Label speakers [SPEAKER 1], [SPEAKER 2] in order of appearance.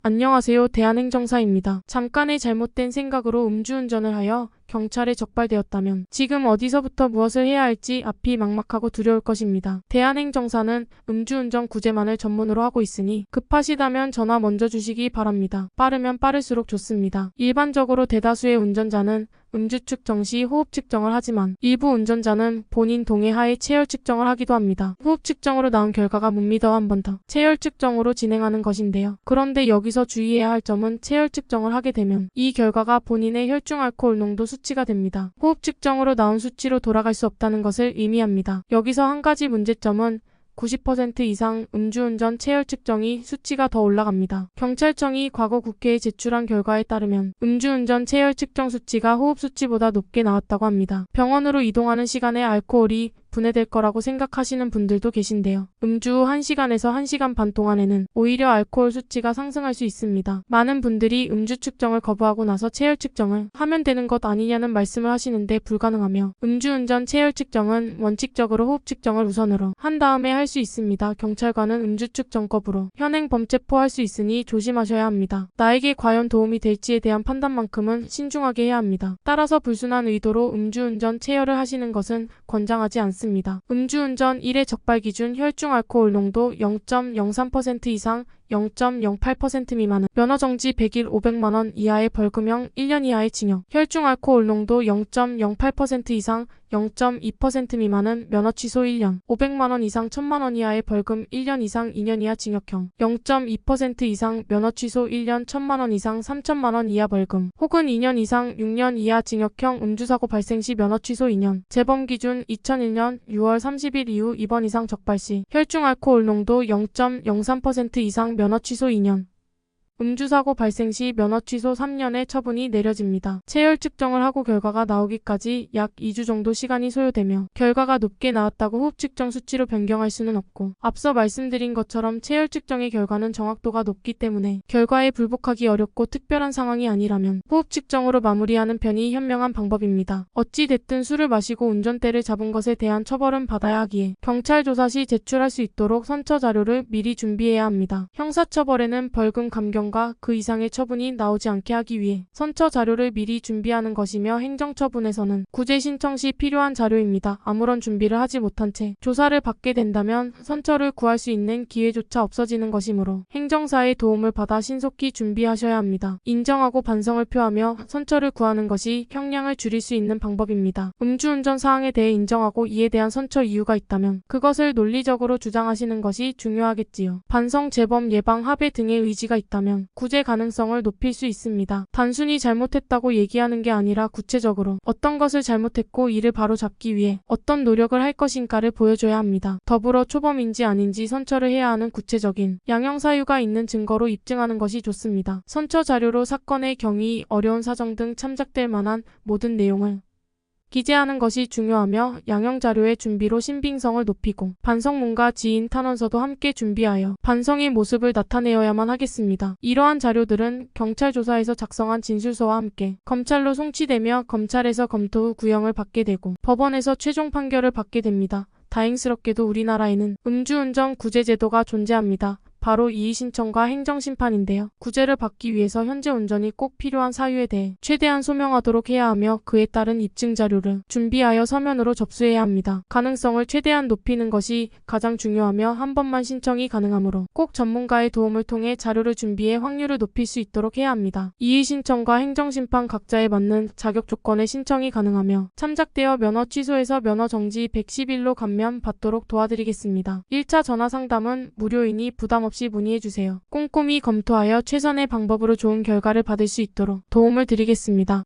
[SPEAKER 1] 안녕하세요. 대한행정사입니다. 잠깐의 잘못된 생각으로 음주운전을 하여 경찰에 적발되었다면 지금 어디서부터 무엇을 해야 할지 앞이 막막하고 두려울 것입니다. 대한행정사는 음주운전 구제만을 전문으로 하고 있으니 급하시다면 전화 먼저 주시기 바랍니다. 빠르면 빠를수록 좋습니다. 일반적으로 대다수의 운전자는 음주 측정 시 호흡 측정을 하지만 일부 운전자는 본인 동의 하에 체열 측정을 하기도 합니다. 호흡 측정으로 나온 결과가 못 믿어 한 번 더 체열 측정으로 진행하는 것인데요. 그런데 여기서 주의해야 할 점은 체열 측정을 하게 되면 이 결과가 본인의 혈중 알코올 농도 수치가 됩니다. 호흡 측정으로 나온 수치로 돌아갈 수 없다는 것을 의미합니다. 여기서 한 가지 문제점은 90% 이상 음주운전 체열 측정이 수치가 더 올라갑니다. 경찰청이 과거 국회에 제출한 결과에 따르면 음주운전 체열 측정 수치가 호흡 수치보다 높게 나왔다고 합니다. 병원으로 이동하는 시간에 알코올이 분해될 거라고 생각하시는 분들도 계신데요. 음주 후 1시간에서 1시간 반 동안에는 오히려 알코올 수치가 상승할 수 있습니다. 많은 분들이 음주 측정을 거부하고 나서 체열 측정을 하면 되는 것 아니냐는 말씀을 하시는데 불가능하며 음주운전 체열 측정은 원칙적으로 호흡 측정을 우선으로 한 다음에 할 수 있습니다. 경찰관은 음주 측정 거부로 현행 범체포할 수 있으니 조심하셔야 합니다. 나에게 과연 도움이 될지에 대한 판단만큼은 신중하게 해야 합니다. 따라서 불순한 의도로 음주운전 체열을 하시는 것은 권장하지 않습니다. 음주운전 1회 적발 기준 혈중 알코올 농도 0.03% 이상 0.08% 미만은 면허정지 100일 500만원 이하의 벌금형 1년 이하의 징역, 혈중 알코올 농도 0.08% 이상 0.2% 미만은 면허 취소 1년, 500만원 이상 1000만원 이하의 벌금 1년 이상 2년 이하 징역형, 0.2% 이상 면허 취소 1년 1000만원 이상 3000만원 이하 벌금, 혹은 2년 이상 6년 이하 징역형 음주사고 발생 시 면허 취소 2년, 재범 기준 2001년 6월 30일 이후 2번 이상 적발 시 혈중 알코올 농도 0.03% 이상 면허 취소 2년, 음주사고 발생 시 면허 취소 3년의 처분이 내려집니다. 체열 측정을 하고 결과가 나오기까지 약 2주 정도 시간이 소요되며 결과가 높게 나왔다고 호흡 측정 수치로 변경할 수는 없고 앞서 말씀드린 것처럼 체열 측정의 결과는 정확도가 높기 때문에 결과에 불복하기 어렵고 특별한 상황이 아니라면 호흡 측정으로 마무리하는 편이 현명한 방법입니다. 어찌 됐든 술을 마시고 운전대를 잡은 것에 대한 처벌은 받아야 하기에 경찰 조사 시 제출할 수 있도록 선처 자료를 미리 준비해야 합니다. 형사처벌에는 벌금 감경 그 이상의 처분이 나오지 않게 하기 위해 선처 자료를 미리 준비하는 것이며 행정처분에서는 구제 신청 시 필요한 자료입니다. 아무런 준비를 하지 못한 채 조사를 받게 된다면 선처를 구할 수 있는 기회조차 없어지는 것이므로 행정사의 도움을 받아 신속히 준비하셔야 합니다. 인정하고 반성을 표하며 선처를 구하는 것이 형량을 줄일 수 있는 방법입니다. 음주운전 사항에 대해 인정하고 이에 대한 선처 이유가 있다면 그것을 논리적으로 주장하시는 것이 중요하겠지요. 반성, 재범, 예방, 합의 등의 의지가 있다면 구제 가능성을 높일 수 있습니다. 단순히 잘못했다고 얘기하는 게 아니라 구체적으로 어떤 것을 잘못했고 이를 바로잡기 위해 어떤 노력을 할 것인가를 보여줘야 합니다. 더불어 초범인지 아닌지 선처를 해야 하는 구체적인 양형사유가 있는 증거로 입증하는 것이 좋습니다. 선처 자료로 사건의 경위, 어려운 사정 등 참작될 만한 모든 내용을 기재하는 것이 중요하며 양형자료의 준비로 신빙성을 높이고 반성문과 지인 탄원서도 함께 준비하여 반성의 모습을 나타내어야만 하겠습니다. 이러한 자료들은 경찰 조사에서 작성한 진술서와 함께 검찰로 송치되며 검찰에서 검토 후 구형을 받게 되고 법원에서 최종 판결을 받게 됩니다. 다행스럽게도 우리나라에는 음주운전 구제 제도가 존재합니다. 바로 이의신청과 행정심판인데요. 구제를 받기 위해서 현재 운전이 꼭 필요한 사유에 대해 최대한 소명하도록 해야 하며 그에 따른 입증자료를 준비하여 서면으로 접수해야 합니다. 가능성을 최대한 높이는 것이 가장 중요하며 한 번만 신청이 가능하므로 꼭 전문가의 도움을 통해 자료를 준비해 확률을 높일 수 있도록 해야 합니다. 이의신청과 행정심판 각자에 맞는 자격 조건에 신청이 가능하며 참작되어 면허 취소에서 면허 정지 110일로 감면받도록 도와드리겠습니다. 1차 전화상담은 무료이니 부담 없이 문의해주세요. 꼼꼼히 검토하여 최선의 방법으로 좋은 결과를 받을 수 있도록 도움을 드리겠습니다.